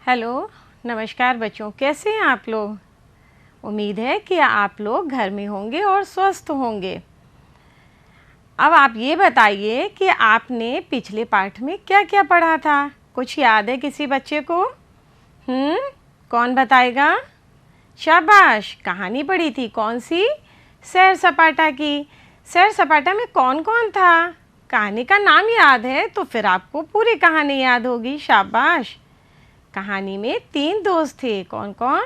Hello, नमस्कार बच्चों, कैसे हैं आप लोग। उम्मीद है कि आप लोग घर में होंगे और स्वस्थ होंगे। अब आप ये बताइए कि आपने पिछले पाठ में क्या क्या पढ़ा था। कुछ याद है किसी बच्चे को? कौन बताएगा? शाबाश, कहानी पढ़ी थी। कौन सी? सैर सपाटा की। सैर सपाटा में कौन कौन था? कहानी का नाम याद है तो फिर आपको पूरी कहानी याद होगी। शाबाश। कहानी में 3 दोस्त थे। कौन कौन?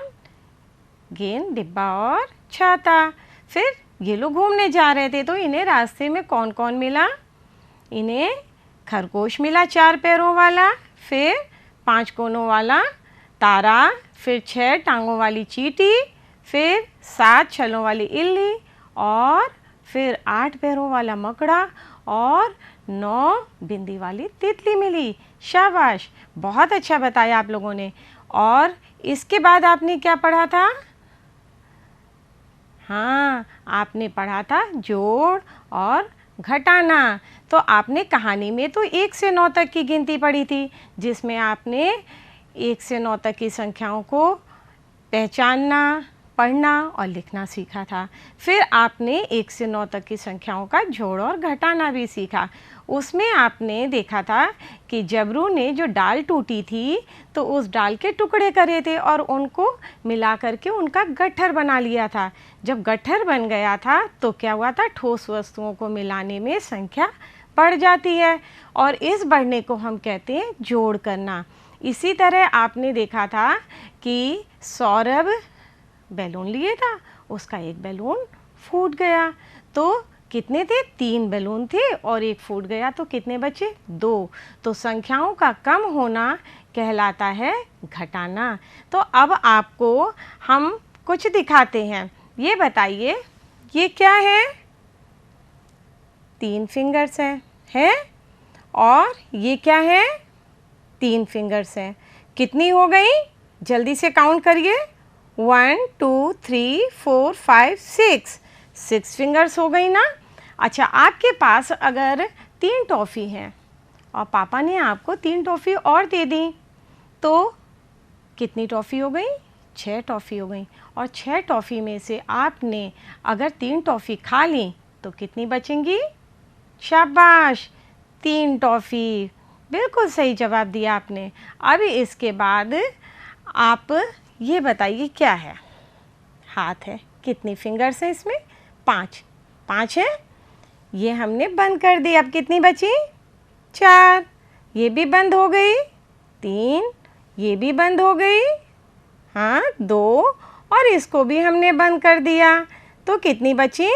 गेंद, डिब्बा और छाता। फिर ये लोग घूमने जा रहे थे तो इन्हें रास्ते में कौन कौन मिला? इन्हें खरगोश मिला 4 पैरों वाला, फिर 5 कोनों वाला तारा, फिर 6 टांगों वाली चींटी, फिर 7 छलों वाली इल्ली और फिर 8 पैरों वाला मकड़ा और 9 बिंदी वाली तितली मिली। शाबाश, बहुत अच्छा बताया आप लोगों ने। और इसके बाद आपने क्या पढ़ा था? हाँ, आपने पढ़ा था जोड़ और घटाना। तो आपने कहानी में तो 1 से 9 तक की गिनती पढ़ी थी, जिसमें आपने 1 से 9 तक की संख्याओं को पहचानना, पढ़ना और लिखना सीखा था। फिर आपने 1 से 9 तक की संख्याओं का जोड़ और घटाना भी सीखा। उसमें आपने देखा था कि जबरू ने जो डाल टूटी थी तो उस डाल के टुकड़े करे थे और उनको मिला करके उनका गट्ठर बना लिया था। जब गट्ठर बन गया था तो क्या हुआ था? ठोस वस्तुओं को मिलाने में संख्या बढ़ जाती है और इस बढ़ने को हम कहते हैं जोड़ करना। इसी तरह आपने देखा था कि सौरभ बैलून लिए था, उसका एक बैलून फूट गया। तो कितने थे? 3 बैलून थे और एक फूट गया तो कितने बचे? 2। तो संख्याओं का कम होना कहलाता है घटाना। तो अब आपको हम कुछ दिखाते हैं। ये बताइए, ये क्या है? 3 फिंगर्स हैं और ये क्या है? 3 फिंगर्स हैं। कितनी हो गई? जल्दी से काउंट करिए। 1 2 3 4 5 6 6 फिंगर्स हो गई ना। अच्छा, आपके पास अगर 3 टॉफ़ी हैं और पापा ने आपको 3 टॉफ़ी और दे दी तो कितनी टॉफ़ी हो गई? 6 टॉफ़ी हो गई। और 6 टॉफ़ी में से आपने अगर 3 टॉफ़ी खा ली तो कितनी बचेंगी? शाबाश, 3 टॉफ़ी। बिल्कुल सही जवाब दिया आपने। अब इसके बाद आप ये बताइए क्या है? हाथ है। कितनी फिंगर्स हैं इसमें? 5 है। ये हमने बंद कर दी। अब कितनी बची? 4। ये भी बंद हो गई। 3। ये भी बंद हो गई। हाँ, 2 और इसको भी हमने बंद कर दिया तो कितनी बची?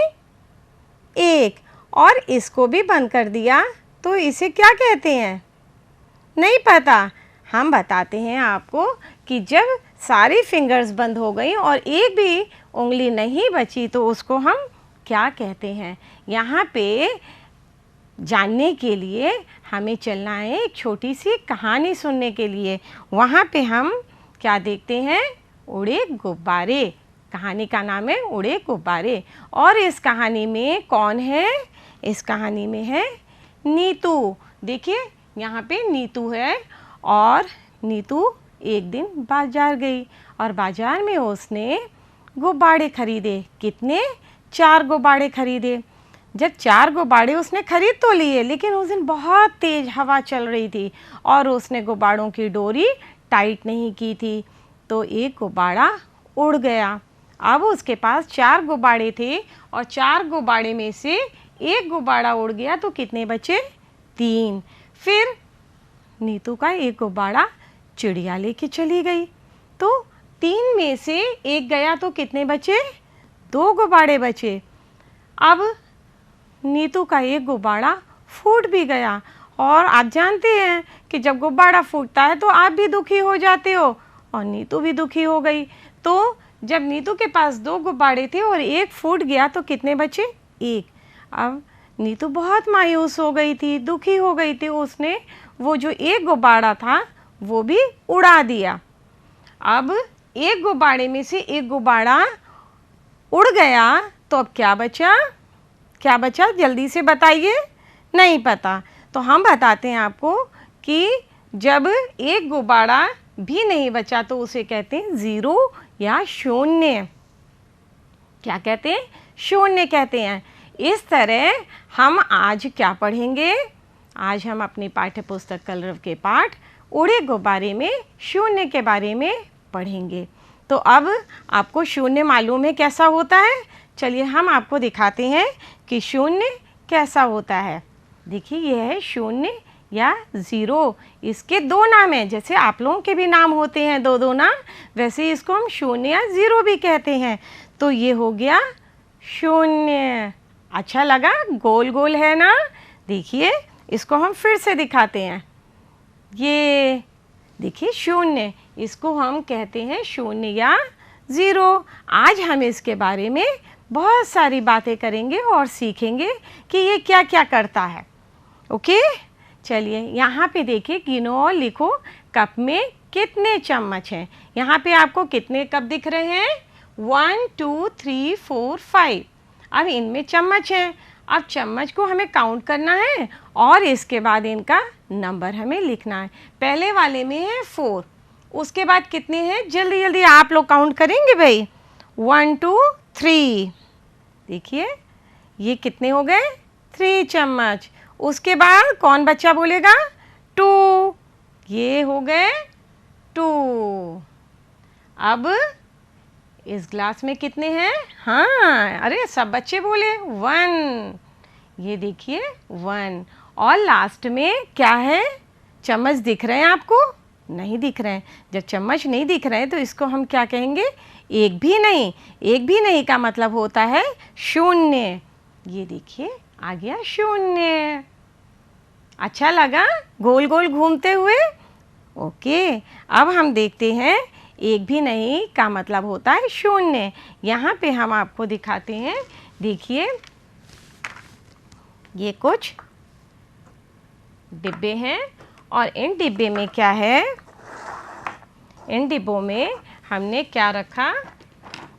1 और इसको भी बंद कर दिया तो इसे क्या कहते हैं? नहीं पता। हम बताते हैं आपको कि जब सारी फिंगर्स बंद हो गई और एक भी उंगली नहीं बची तो उसको हम क्या कहते हैं? यहाँ पे जानने के लिए हमें चलना है एक छोटी सी कहानी सुनने के लिए। वहाँ पे हम क्या देखते हैं? उड़े गुब्बारे। कहानी का नाम है उड़े गुब्बारे। और इस कहानी में कौन है? इस कहानी में है नीतू। देखिए यहाँ पे नीतू है और नीतू एक दिन बाजार गई और बाजार में उसने गुब्बारे खरीदे। कितने? 4 गुब्बारे खरीदे। जब 4 गुब्बारे उसने खरीद तो लिए, लेकिन उस दिन बहुत तेज़ हवा चल रही थी और उसने गुब्बारों की डोरी टाइट नहीं की थी तो एक गुब्बारा उड़ गया। अब उसके पास 4 गुब्बारे थे और 4 गुब्बारे में से एक गुब्बारा उड़ गया तो कितने बचे? 3। फिर नीतू का एक गुब्बारा चिड़िया लेके चली गई तो 3 में से एक गया तो कितने बचे? 2 गुब्बारे बचे। अब नीतू का एक गुब्बारा फूट भी गया और आप जानते हैं कि जब गुब्बारा फूटता है तो आप भी दुखी हो जाते हो और नीतू भी दुखी हो गई। तो जब नीतू के पास 2 गुब्बारे थे और एक फूट गया तो कितने बचे? 1। अब नीतू बहुत मायूस हो गई थी, दुखी हो गई थी। उसने वो जो एक गुब्बारा था वो भी उड़ा दिया। अब एक गुब्बारे में से एक गुब्बारा उड़ गया तो अब क्या बचा? क्या बचा? जल्दी से बताइए। नहीं पता। तो हम बताते हैं आपको कि जब एक गुब्बारा भी नहीं बचा तो उसे कहते हैं ज़ीरो या शून्य। क्या कहते हैं? शून्य कहते हैं। इस तरह हम आज क्या पढ़ेंगे? आज हम अपनी पाठ्य पुस्तक कलरव के पाठ उड़े गुब्बारे में शून्य के बारे में पढ़ेंगे। तो अब आपको शून्य मालूम है कैसा होता है? चलिए हम आपको दिखाते हैं कि शून्य कैसा होता है। देखिए यह है शून्य या ज़ीरो। इसके दो नाम हैं, जैसे आप लोगों के भी नाम होते हैं दो दो नाम, वैसे इसको हम शून्य या ज़ीरो भी कहते हैं। तो ये हो गया शून्य। अच्छा लगा? गोल गोल है ना? देखिए इसको हम फिर से दिखाते हैं। ये देखिए शून्य, इसको हम कहते हैं शून्य या ज़ीरो। आज हम इसके बारे में बहुत सारी बातें करेंगे और सीखेंगे कि ये क्या क्या करता है। ओके, चलिए यहाँ पे देखिए, गिनो और लिखो कप में कितने चम्मच हैं। यहाँ पे आपको कितने कप दिख रहे हैं? 1 2 3 4 5। अब इनमें चम्मच हैं। अब चम्मच को हमें काउंट करना है और इसके बाद इनका नंबर हमें लिखना है। पहले वाले में है 4, उसके बाद कितने हैं? जल्दी जल्दी आप लोग काउंट करेंगे भाई। 1 2 3। देखिए ये कितने हो गए? 3 चम्मच। उसके बाद कौन बच्चा बोलेगा? 2। ये हो गए 2। अब इस ग्लास में कितने हैं? हाँ, अरे सब बच्चे बोले 1। ये देखिए 1। और लास्ट में क्या है? चम्मच दिख रहे हैं आपको? नहीं दिख रहे हैं। जब चम्मच नहीं दिख रहे हैं तो इसको हम क्या कहेंगे? एक भी नहीं। एक भी नहीं का मतलब होता है शून्य। ये देखिए आ गया शून्य। अच्छा लगा गोल गोल घूमते हुए? ओके, अब हम देखते हैं एक भी नहीं का मतलब होता है शून्य। यहाँ पे हम आपको दिखाते हैं। देखिए ये कुछ डिब्बे हैं और इन डिब्बे में क्या है? इन डिब्बों में हमने क्या रखा?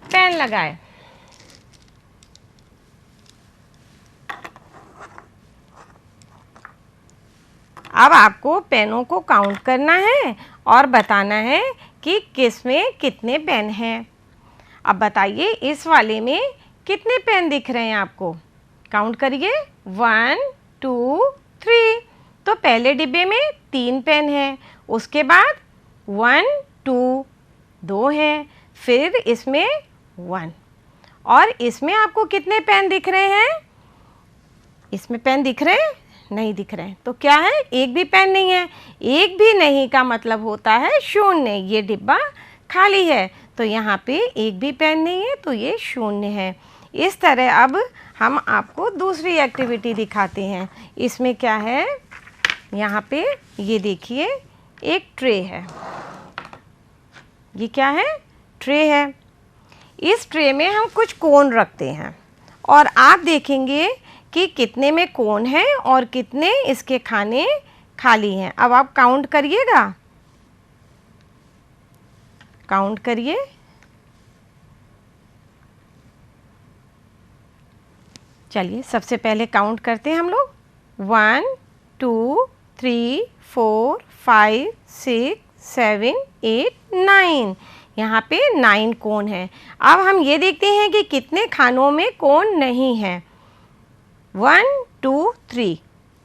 पेन लगाए। अब आपको पेनों को काउंट करना है और बताना है कि किस में कितने पेन हैं। अब बताइए इस वाले में कितने पेन दिख रहे हैं आपको? काउंट करिए। 1 2 3। तो पहले डिब्बे में 3 पेन हैं, उसके बाद 1 2 2 हैं, फिर इसमें 1। और इसमें आपको कितने पेन दिख रहे हैं? इसमें पेन दिख रहे हैं? नहीं दिख रहे हैं। तो क्या है? एक भी पेन नहीं है। एक भी नहीं का मतलब होता है शून्य। ये डिब्बा खाली है तो यहाँ पे एक भी पेन नहीं है, तो ये शून्य है। इस तरह अब हम आपको दूसरी एक्टिविटी दिखाते हैं। इसमें क्या है? यहाँ पे ये देखिए एक ट्रे है। ये क्या है? ट्रे है। इस ट्रे में हम कुछ कोन रखते हैं और आप देखेंगे कि कितने में कोन है और कितने इसके खाने खाली हैं। अब आप काउंट करिएगा। काउंट करिए। चलिए सबसे पहले काउंट करते हैं हम लोग। 1 2 3 4 5 6 7 8 9। यहाँ पे 9 कोन है। अब हम ये देखते हैं कि कितने खानों में कोन नहीं है। 1 2 3।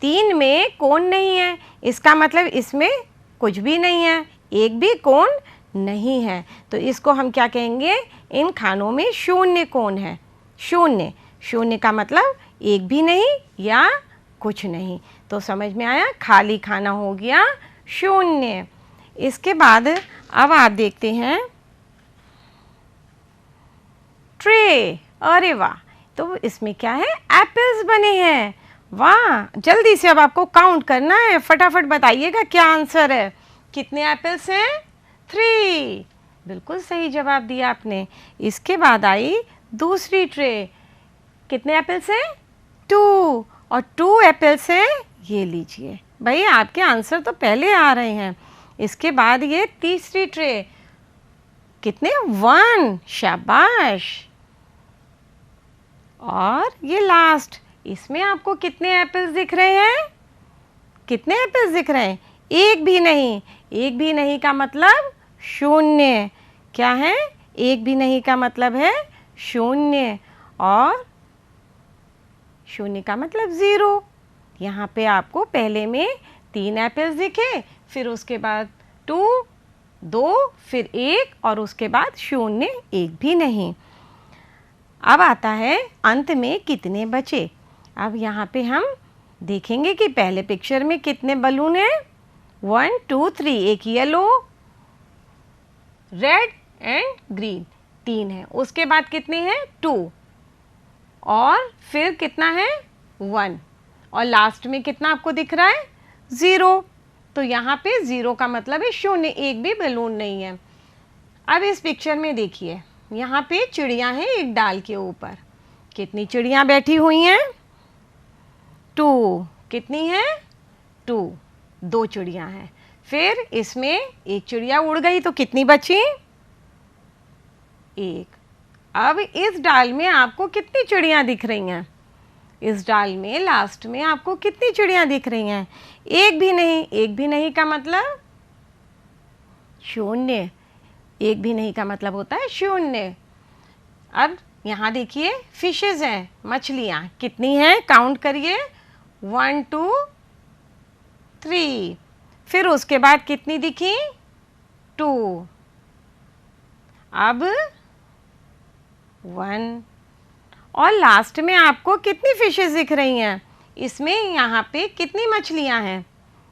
3 में कोन नहीं है, इसका मतलब इसमें कुछ भी नहीं है, एक भी कोन नहीं है। तो इसको हम क्या कहेंगे? इन खानों में शून्य कोन है। शून्य। शून्य का मतलब एक भी नहीं या कुछ नहीं। तो समझ में आया? खाली खाना हो गया शून्य। इसके बाद अब आप देखते हैं ट्रे। अरे वाह! तो इसमें क्या है? एप्पल्स बने हैं। वाह! जल्दी से अब आपको काउंट करना है। फटाफट बताइएगा क्या आंसर है। कितने एप्पल्स हैं? 3। बिल्कुल सही जवाब दिया आपने। इसके बाद आई दूसरी ट्रे। कितने एप्पल्स हैं? 2। और 2 एप्पल्स हैं। ये लीजिए भाई, आपके आंसर तो पहले आ रहे हैं। इसके बाद ये तीसरी ट्रे। कितने? 1। शाबाश। और ये लास्ट, इसमें आपको कितने एप्पल्स दिख रहे हैं? कितने एप्पल्स दिख रहे हैं? एक भी नहीं। एक भी नहीं का मतलब शून्य। क्या है? एक भी नहीं का मतलब है शून्य, और शून्य का मतलब 0। यहाँ पे आपको पहले में 3 एप्पल्स दिखे, फिर उसके बाद 2, 2, फिर 1 और उसके बाद शून्य, एक भी नहीं। अब आता है अंत में कितने बचे। अब यहाँ पे हम देखेंगे कि पहले पिक्चर में कितने बलून हैं। 1, 2, 3, एक येलो, रेड एंड ग्रीन, 3 है। उसके बाद कितने हैं? 2, और फिर कितना है? 1, और लास्ट में कितना आपको दिख रहा है? 0। तो यहाँ पे 0 का मतलब है शून्य, एक भी बलून नहीं है। अब इस पिक्चर में देखिए, यहाँ पे चिड़िया हैं एक डाल के ऊपर। कितनी चिड़िया बैठी हुई हैं? 2। कितनी है? 2, 2 चिड़िया हैं। फिर इसमें एक चिड़िया उड़ गई तो कितनी बची? 1। अब इस डाल में आपको कितनी चिड़िया दिख रही हैं? इस डाल में लास्ट में आपको कितनी चिड़िया दिख रही हैं? एक भी नहीं। एक भी नहीं का मतलब शून्य। एक भी नहीं का मतलब होता है शून्य। अब यहाँ देखिए फिशेज हैं, मछलियाँ कितनी हैं? काउंट करिए। 1, 2, 3। फिर उसके बाद कितनी दिखी? 2। अब 1, और लास्ट में आपको कितनी फिशेस दिख रही हैं? इसमें यहाँ पे कितनी मछलियाँ हैं?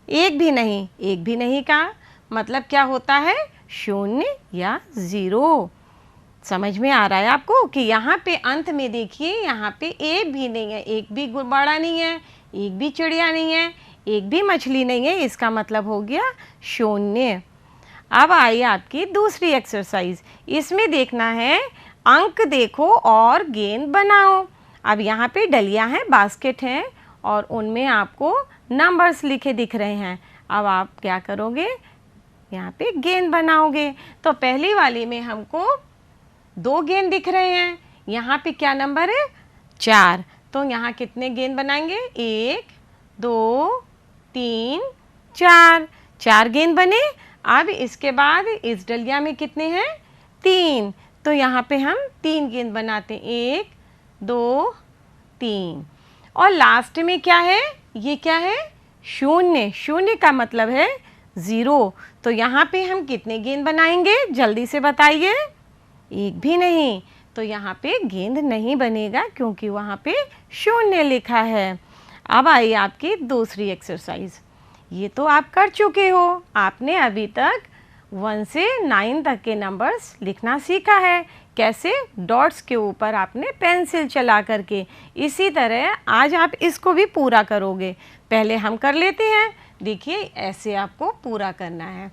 एक भी नहीं। एक भी नहीं का मतलब क्या होता है? शून्य या 0। समझ में आ रहा है आपको कि यहाँ पे अंत में देखिए, यहाँ पे एक भी नहीं है, एक भी गुब्बारा नहीं है, एक भी चिड़िया नहीं है, एक भी मछली नहीं है। इसका मतलब हो गया शून्य। अब आई आपकी दूसरी एक्सरसाइज। इसमें देखना है अंक देखो और गेंद बनाओ। अब यहाँ पे डलियाँ हैं, बास्केट हैं, और उनमें आपको नंबर्स लिखे दिख रहे हैं। अब आप क्या करोगे? यहाँ पे गेंद बनाओगे। तो पहली वाली में हमको 2 गेंद दिख रहे हैं। यहाँ पे क्या नंबर है? 4। तो यहाँ कितने गेंद बनाएंगे? 1, 2, 3, 4। 4 गेंद बने। अब इसके बाद इस डलिया में कितने हैं? 3। तो यहाँ पे हम 3 गेंद बनाते हैं। 1, 2, 3। और लास्ट में क्या है? ये क्या है? शून्य। शून्य का मतलब है 0। तो यहाँ पे हम कितने गेंद बनाएंगे? जल्दी से बताइए। एक भी नहीं। तो यहाँ पे गेंद नहीं बनेगा क्योंकि वहाँ पे शून्य लिखा है। अब आई आपकी दूसरी एक्सरसाइज। ये तो आप कर चुके हो। आपने अभी तक 1 से 9 तक के नंबर्स लिखना सीखा है। कैसे? डॉट्स के ऊपर आपने पेंसिल चला करके। इसी तरह आज आप इसको भी पूरा करोगे। पहले हम कर लेते हैं। देखिए ऐसे आपको पूरा करना है।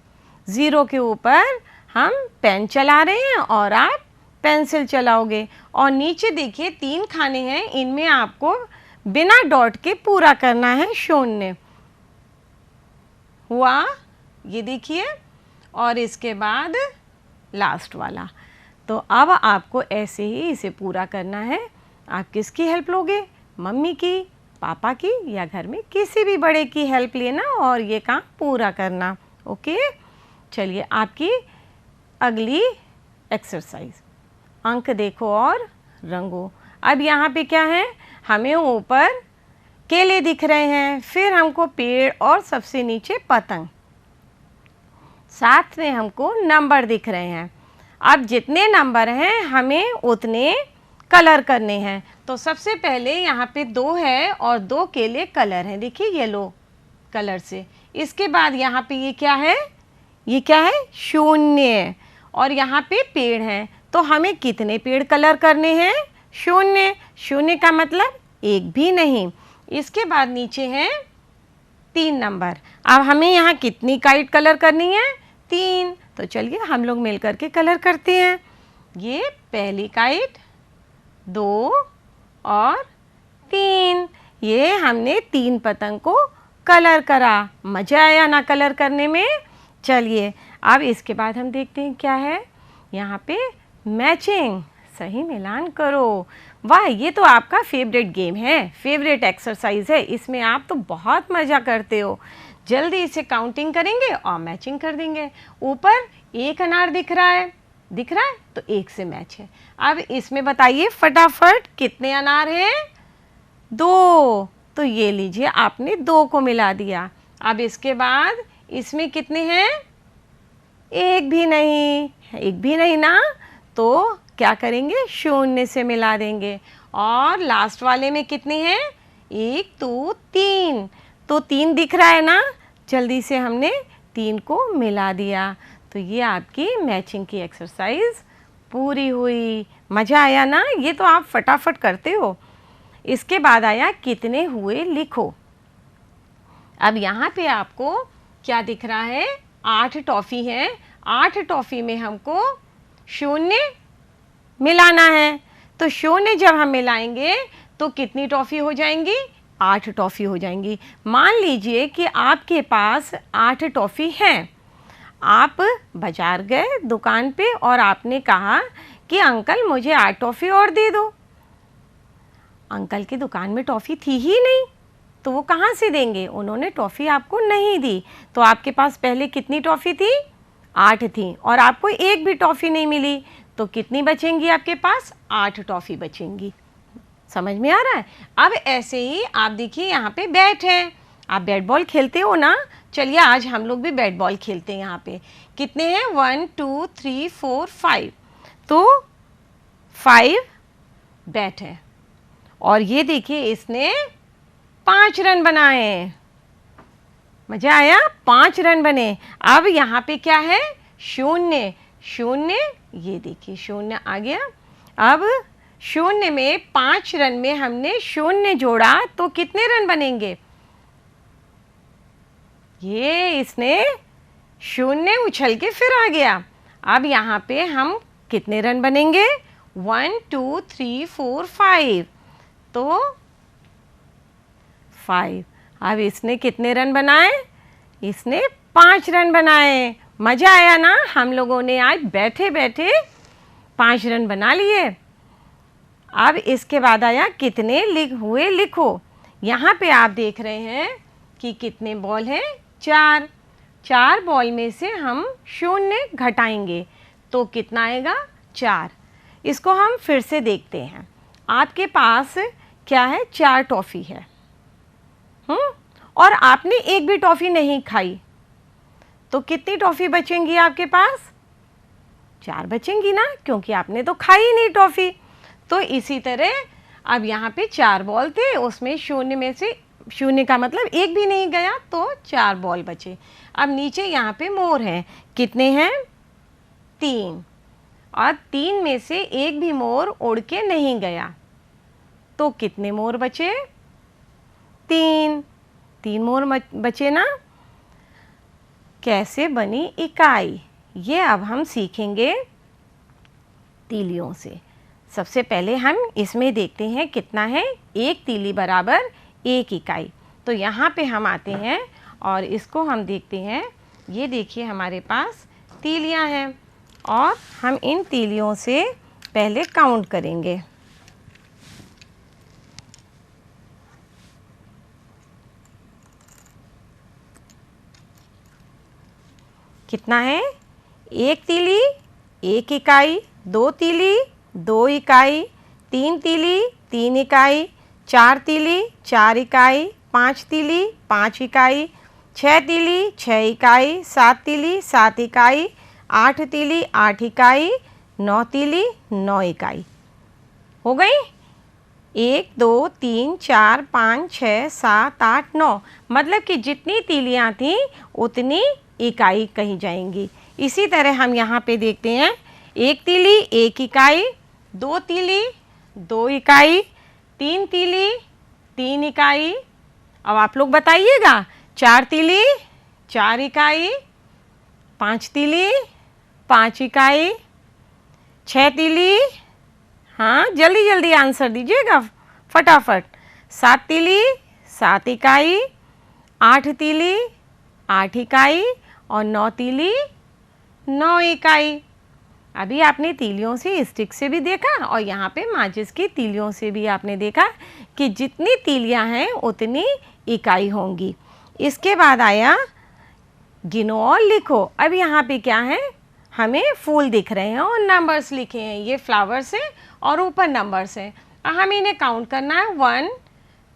0 के ऊपर हम पेन चला रहे हैं और आप पेंसिल चलाओगे। और नीचे देखिए 3 खाने हैं, इनमें आपको बिना डॉट के पूरा करना है शून्य। हुआ? ये देखिए। और इसके बाद लास्ट वाला। तो अब आपको ऐसे ही इसे पूरा करना है। आप किसकी हेल्प लोगे? मम्मी की, पापा की, या घर में किसी भी बड़े की हेल्प लेना और ये काम पूरा करना। ओके? चलिए आपकी अगली एक्सरसाइज। अंक देखो और रंगो। अब यहाँ पे क्या है? हमें ऊपर केले दिख रहे हैं, फिर हमको पेड़ और सबसे नीचे पतंग, साथ में हमको नंबर दिख रहे हैं। अब जितने नंबर हैं हमें उतने कलर करने हैं। तो सबसे पहले यहाँ पे 2 है और 2 केले कलर हैं। देखिए येलो कलर से। इसके बाद यहाँ पे ये क्या है? ये क्या है? शून्य। और यहाँ पे पेड़ हैं। तो हमें कितने पेड़ कलर करने हैं? शून्य। शून्य का मतलब एक भी नहीं। इसके बाद नीचे हैं 3 नंबर। अब हमें यहाँ कितनी काइट कलर करनी है? 3। तो चलिए हम लोग मिल करके कलर करते हैं। ये पहली काइट, 2 और 3। ये हमने 3 पतंग को कलर करा। मज़ा आया ना कलर करने में? चलिए अब इसके बाद हम देखते हैं क्या है। यहाँ पे मैचिंग, सही मिलान करो। वाह, ये तो आपका फेवरेट गेम है, फेवरेट एक्सरसाइज है। इसमें आप तो बहुत मज़ा करते हो। जल्दी से काउंटिंग करेंगे और मैचिंग कर देंगे। ऊपर एक अनार दिख रहा है तो एक से मैच है। अब इसमें बताइए फटाफट कितने अनार हैं? 2। तो ये लीजिए आपने 2 को मिला दिया। अब इसके बाद इसमें कितने हैं? एक भी नहीं ना, तो क्या करेंगे? 0 से मिला देंगे। और लास्ट वाले में कितने हैं? 1 2 3। तो 3 दिख रहा है ना, जल्दी से हमने 3 को मिला दिया। तो ये आपकी मैचिंग की एक्सरसाइज पूरी हुई। मज़ा आया ना? ये तो आप फटाफट करते हो। इसके बाद आया कितने हुए लिखो। अब यहाँ पे आपको क्या दिख रहा है? 8 टॉफ़ी है। 8 टॉफ़ी में हमको 0 मिलाना है। तो 0 जब हम मिलाएंगे तो कितनी टॉफ़ी हो जाएंगी? 8 टॉफ़ी हो जाएंगी। मान लीजिए कि आपके पास 8 टॉफ़ी हैं। आप बाज़ार गए दुकान पे और आपने कहा कि अंकल मुझे 8 टॉफ़ी और दे दो। अंकल की दुकान में टॉफ़ी थी ही नहीं, तो वो कहाँ से देंगे? उन्होंने टॉफ़ी आपको नहीं दी। तो आपके पास पहले कितनी टॉफ़ी थी? 8 थी और आपको एक भी टॉफ़ी नहीं मिली। तो कितनी बचेंगी आपके पास? 8 टॉफ़ी बचेंगी। समझ में आ रहा है? अब ऐसे ही आप देखिए यहाँ पे बैट है। आप बैट बॉल खेलते हो ना? चलिए आज हम लोग भी बैट बॉल खेलते हैं। यहाँ पे कितने हैं? 1 2 3 4 5। तो 5 बैट है। और ये देखिए इसने 5 रन बनाए। मज़ा आया? 5 रन बने। अब यहाँ पे क्या है? 0। ये देखिए 0 आ गया। अब 0 में 5 रन में हमने 0 जोड़ा तो कितने रन बनेंगे? ये इसने 0 उछल के फिर आ गया। अब यहाँ पे हम कितने रन बनेंगे? 1 2 3 4 5। तो 5। अब इसने कितने रन बनाए? इसने 5 रन बनाए। मज़ा आया ना? हम लोगों ने आज बैठे बैठे 5 रन बना लिए। अब इसके बाद आया कितने हुए लिखो। यहाँ पे आप देख रहे हैं कि कितने बॉल हैं? 4। 4 बॉल में से हम 0 घटाएंगे तो कितना आएगा? 4। इसको हम फिर से देखते हैं। आपके पास क्या है? 4 टॉफ़ी है। और आपने एक भी टॉफ़ी नहीं खाई, तो कितनी टॉफ़ी बचेंगी आपके पास? 4 बचेंगी ना, क्योंकि आपने तो खाई नहीं टॉफ़ी। तो इसी तरह अब यहाँ पे 4 बॉल थे, उसमें 0 में से 0 का मतलब एक भी नहीं गया, तो 4 बॉल बचे। अब नीचे यहाँ पे मोर हैं। कितने हैं? 3। और 3 में से एक भी मोर उड़ के नहीं गया, तो कितने मोर बचे? 3 मोर बचे ना। कैसे बनी इकाई, ये अब हम सीखेंगे तीलियों से। सबसे पहले हम इसमें देखते हैं कितना है। 1 तीली बराबर 1 इकाई। तो यहाँ पे हम आते हैं और इसको हम देखते हैं। ये देखिए हमारे पास तीलियाँ हैं और हम इन तीलियों से पहले काउंट करेंगे। कितना है? 1 तीली 1 इकाई, 2 तीली 2 इकाई, 3 तीली 3 इकाई, 4 तीली 4 इकाई, 5 तीली 5 इकाई, 6 तीली 6 इकाई, 7 तीली 7 इकाई, 8 तीली 8 इकाई, 9 तीली 9 इकाई। हो गई? 1 2 3 4 5 6 7 8 9। मतलब कि जितनी तीलियाँ थीं उतनी इकाई कही जाएंगी। इसी तरह हम यहाँ पे देखते हैं। 1 तीली 1 इकाई, 2 तीली 2 इकाई, 3 तीली 3 इकाई। अब आप लोग बताइएगा। 4 तीली 4 इकाई, 5 तीली 5 इकाई, 6 तीली, हाँ जल्दी जल्दी आंसर दीजिएगा फटाफट। 7 तीली 7 इकाई, 8 तीली 8 इकाई और 9 तीली 9 इकाई। अभी आपने तीलियों से स्टिक से भी देखा और यहाँ पे माचिस की तीलियों से भी आपने देखा कि जितनी तीलियाँ हैं उतनी इकाई होंगी। इसके बाद आया गिनो और लिखो। अब यहाँ पे क्या है, हमें फूल दिख रहे हैं और नंबर्स लिखे हैं, ये फ्लावर्स हैं और ऊपर नंबर्स हैं। अब हमें इन्हें काउंट करना है 1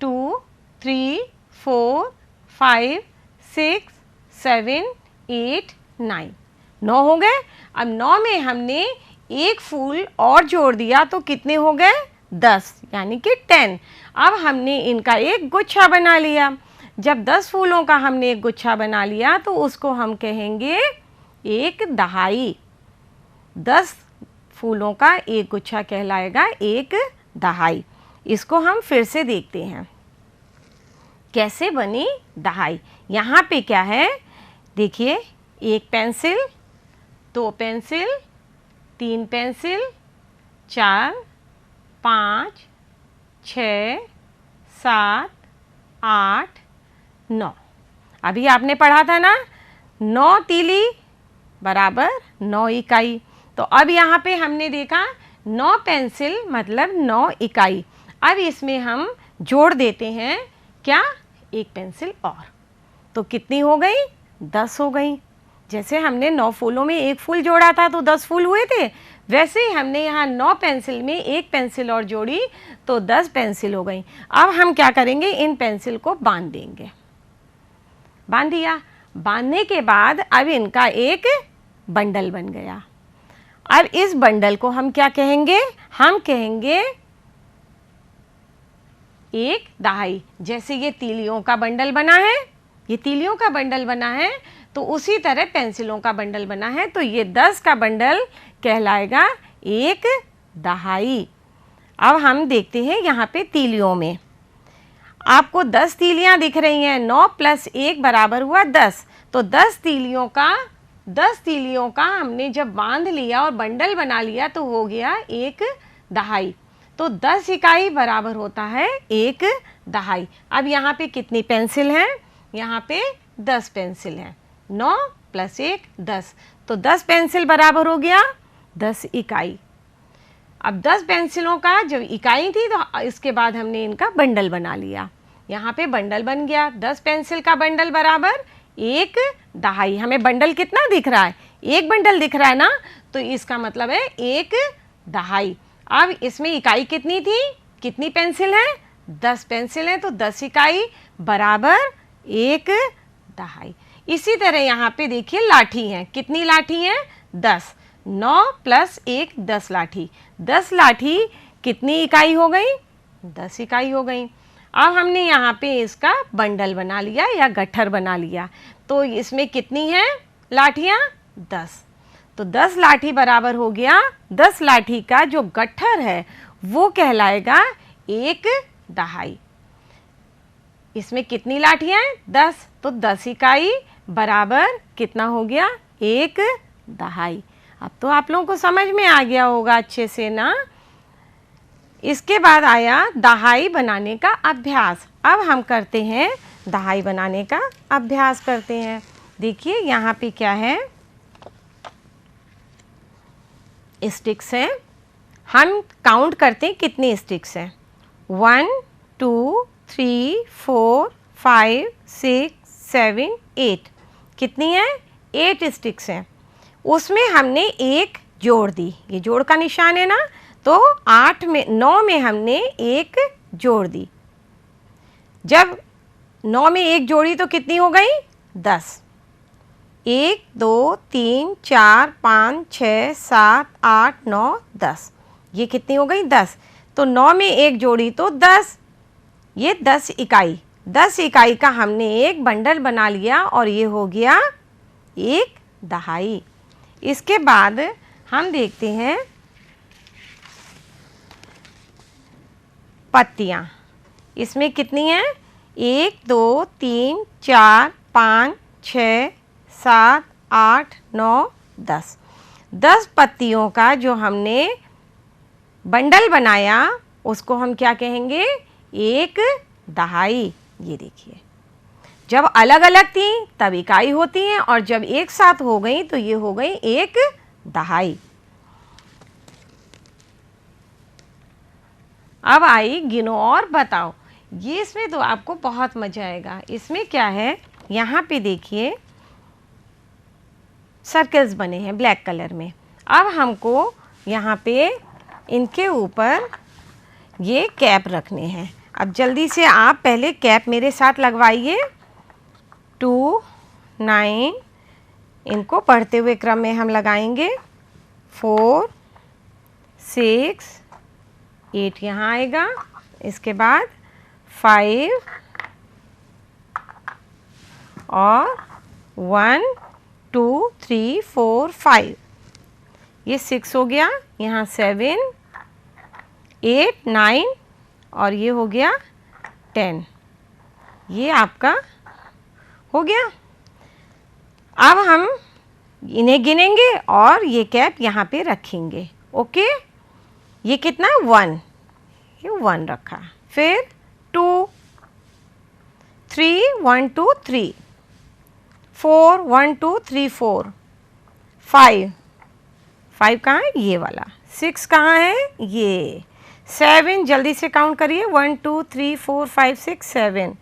2 3 4 5 6 7 8 9। 9 हो गए। अब 9 में हमने एक फूल और जोड़ दिया तो कितने हो गए, 10, यानी कि 10। अब हमने इनका एक गुच्छा बना लिया। जब 10 फूलों का हमने एक गुच्छा बना लिया तो उसको हम कहेंगे एक दहाई। 10 फूलों का एक गुच्छा कहलाएगा एक दहाई। इसको हम फिर से देखते हैं कैसे बनी दहाई। यहाँ पे क्या है, देखिए, एक पेंसिल, 2 पेंसिल, 3 पेंसिल, 4 5 6 7 8 9। अभी आपने पढ़ा था ना, 9 तीली बराबर 9 इकाई। तो अब यहाँ पे हमने देखा 9 पेंसिल मतलब 9 इकाई। अब इसमें हम जोड़ देते हैं क्या, एक पेंसिल और, तो कितनी हो गई, 10 हो गई। जैसे हमने 9 फूलों में एक फूल जोड़ा था तो 10 फूल हुए थे, वैसे ही हमने यहाँ 9 पेंसिल में एक पेंसिल और जोड़ी तो 10 पेंसिल हो गई। अब हम क्या करेंगे, इन पेंसिल को बांध देंगे। बांध दिया। बांधने के बाद अब इनका एक बंडल बन गया। अब इस बंडल को हम क्या कहेंगे, हम कहेंगे एक दहाई। जैसे ये तीलियों का बंडल बना है, ये तीलियों का बंडल बना है, तो उसी तरह पेंसिलों का बंडल बना है, तो ये 10 का बंडल कहलाएगा एक दहाई। अब हम देखते हैं यहाँ पे तीलियों में, आपको 10 तीलियाँ दिख रही हैं। 9 + 1 बराबर हुआ 10। तो 10 तीलियों का हमने जब बांध लिया और बंडल बना लिया तो हो गया एक दहाई। तो 10 इकाई बराबर होता है एक दहाई। अब यहाँ पे कितनी पेंसिल हैं, यहाँ पे 10 पेंसिल हैं। 9 + 1 10, तो 10 पेंसिल बराबर हो गया 10 इकाई। अब 10 पेंसिलों का जब इकाई थी तो इसके बाद हमने इनका बंडल बना लिया। यहाँ पे बंडल बन गया, 10 पेंसिल का बंडल बराबर एक दहाई। हमें बंडल कितना दिख रहा है, एक बंडल दिख रहा है ना, तो इसका मतलब है एक दहाई। अब इसमें इकाई कितनी थी, कितनी पेंसिल है, 10 पेंसिल है, तो 10 इकाई बराबर एक दहाई। इसी तरह यहाँ पे देखिए लाठी हैं, कितनी लाठी हैं, 10। 9 + 1 10 लाठी। 10 लाठी कितनी इकाई हो गई, 10 इकाई हो गई। अब हमने यहाँ पे इसका बंडल बना लिया या गट्ठर बना लिया, तो इसमें कितनी है लाठियाँ, 10। तो 10 लाठी बराबर हो गया, 10 लाठी का जो गट्ठर है वो कहलाएगा एक दहाई। इसमें कितनी लाठियाँ हैं, 10, तो 10 इकाई बराबर कितना हो गया, एक दहाई। अब तो आप लोगों को समझ में आ गया होगा अच्छे से ना। इसके बाद आया दहाई बनाने का अभ्यास। अब हम करते हैं दहाई बनाने का अभ्यास करते हैं। देखिए यहाँ पे क्या है, स्टिक्स हैं। हम काउंट करते हैं कितनी स्टिक्स हैं, 1 2 3 4 5 6 7 8। कितनी है, 8 स्टिक्स हैं। उसमें हमने एक जोड़ दी, ये जोड़ का निशान है ना, तो 9 में हमने एक जोड़ दी। जब 9 में एक जोड़ी तो कितनी हो गई, 10। 1 2 3 4 5 6 7 8 9 10, ये कितनी हो गई, 10। तो 9 में एक जोड़ी तो 10, ये 10 इकाई। 10 इकाई का हमने एक बंडल बना लिया और ये हो गया एक दहाई। इसके बाद हम देखते हैं पत्तियाँ। इसमें कितनी हैं, 1 2 3 4 5 6 7 8 9 10। 10 पत्तियों का जो हमने बंडल बनाया उसको हम क्या कहेंगे, एक दहाई। ये देखिए, जब अलग अलग थी तब इकाई होती हैं और जब एक साथ हो गई तो ये हो गई एक दहाई। अब आई गिनो और बताओ। ये इसमें तो आपको बहुत मजा आएगा। इसमें क्या है, यहाँ पे देखिए सर्कल्स बने हैं ब्लैक कलर में। अब हमको यहाँ पे इनके ऊपर ये कैप रखने हैं। अब जल्दी से आप पहले कैप मेरे साथ लगवाइए। 2, 9, इनको पढ़ते हुए क्रम में हम लगाएंगे। 4, 6, 8 यहाँ आएगा। इसके बाद 5 और 1, 2, 3, 4, 5, ये 6 हो गया। यहाँ 7, 8, 9 और ये हो गया 10। ये आपका हो गया। अब हम इन्हें गिनेंगे और ये कैप यहाँ पे रखेंगे। ओके, ये कितना 1, ये 1 रखा। फिर 2, 3, 1, 2, 3, 4, 1, 2, 3, 4, 5, 5 कहाँ है, ये वाला। 6 कहाँ है, ये। 7 जल्दी से काउंट करिए। 1, 2, 3, 4, 5, 6, 7।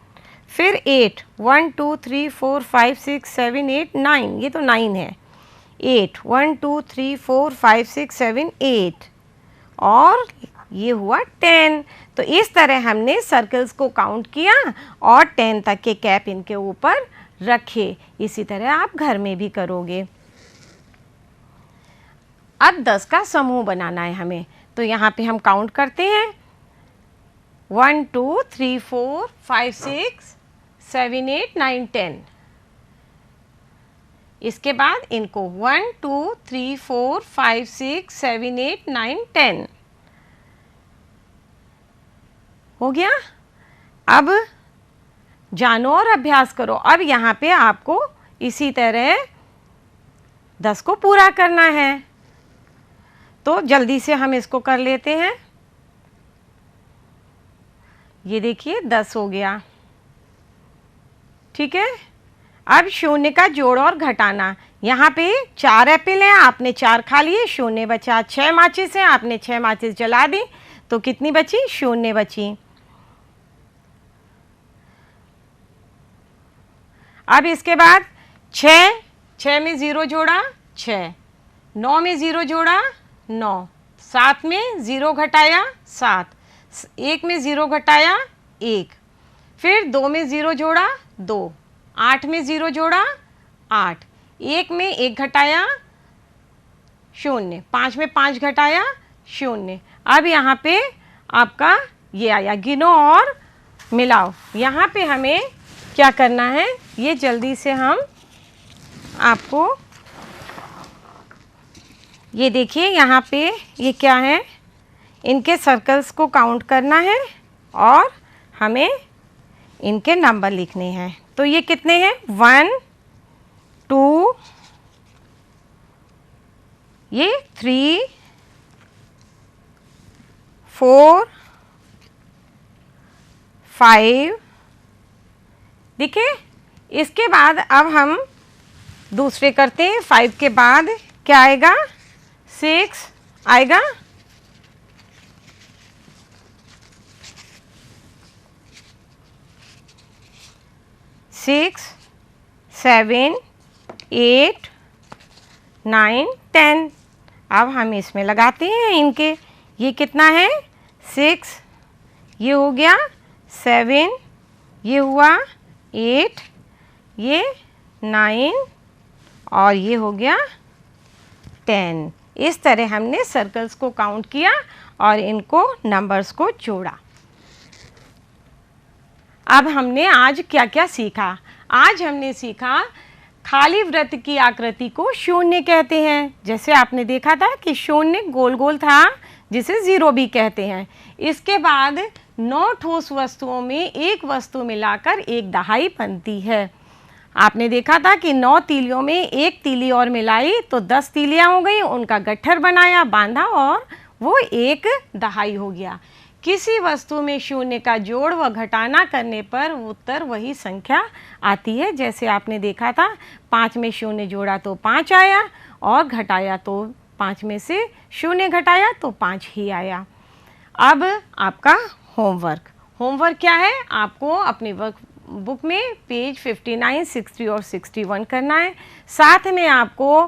फिर 8, 1, 2, 3, 4, 5, 6, 7, 8, 9, ये तो 9 है। 8, 1, 2, 3, 4, 5, 6, 7, 8 और ये हुआ 10। तो इस तरह हमने सर्कल्स को काउंट किया और 10 तक के कैप इनके ऊपर रखे। इसी तरह आप घर में भी करोगे। अब 10 का समूह बनाना है हमें, तो यहाँ पे हम काउंट करते हैं। 1, 2, 3, 4, 5, 6, 7, 8, 9, 10। इसके बाद इनको 1, 2, 3, 4, 5, 6, 7, 8, 9, 10 हो गया। अब जानो और अभ्यास करो। अब यहाँ पे आपको इसी तरह 10 को पूरा करना है, तो जल्दी से हम इसको कर लेते हैं। ये देखिए 10 हो गया। ठीक है, अब शून्य का जोड़ और घटाना। यहाँ पे 4 एप्पल हैं, आपने 4 खा लिए, शून्य बचा। 6 माचिस हैं, आपने 6 माचिस जला दी, तो कितनी बची, शून्य बची। अब इसके बाद 6 में 0 जोड़ा 6, 9 में 0 जोड़ा 9, 7 में 0 घटाया 7, 1 में 0 घटाया 1, फिर 2 में 0 जोड़ा 2, 8 में 0 जोड़ा 8, 1 में 1 घटाया 0, 5 में 5 घटाया 0। अब यहाँ पे आपका ये आया। गिनो और मिलाओ। यहाँ पे हमें क्या करना है, ये जल्दी से हम आपको ये देखिए यहाँ पे ये क्या है, इनके सर्कल्स को काउंट करना है और हमें इनके नंबर लिखने हैं। तो ये कितने हैं, 1, 2, ये 3, 4, 5। देखिए, इसके बाद अब हम दूसरे करते हैं। 5 के बाद क्या आएगा, 6 आएगा। सिक्स, 7, 8, 9, 10। अब हम इसमें लगाते हैं इनके। ये कितना है, 6, ये हो गया 7, ये हुआ 8, ये 9 और ये हो गया 10। इस तरह हमने सर्कल्स को काउंट किया और इनको नंबर्स को जोड़ा। अब हमने आज क्या क्या सीखा। आज हमने सीखा खाली वृत्त की आकृति को शून्य कहते हैं। जैसे आपने देखा था कि शून्य गोल गोल था, जिसे 0 भी कहते हैं। इसके बाद 9 ठोस वस्तुओं में एक वस्तु मिलाकर एक दहाई बनती है। आपने देखा था कि 9 तीलियों में एक तीली और मिलाई तो 10 तीलियां हो गई, उनका गट्ठर बनाया, बांधा और वो एक दहाई हो गया। किसी वस्तु में शून्य का जोड़ व घटाना करने पर उत्तर वही संख्या आती है। जैसे आपने देखा था, 5 में शून्य जोड़ा तो 5 आया और घटाया तो 5 में से शून्य घटाया तो 5 ही आया। अब आपका होमवर्क क्या है, आपको अपने बुक में पेज 59, 60 और 61 करना है। साथ में आपको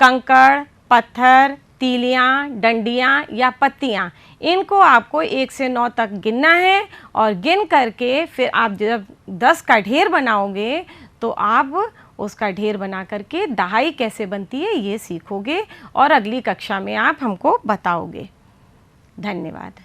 कंकड़, पत्थर, तीलियाँ, डंडियाँ या पत्तियाँ, इनको आपको 1 से 9 तक गिनना है और गिन करके फिर आप जब 10 का ढेर बनाओगे तो आप उसका ढेर बना करके दहाई कैसे बनती है ये सीखोगे और अगली कक्षा में आप हमको बताओगे। धन्यवाद।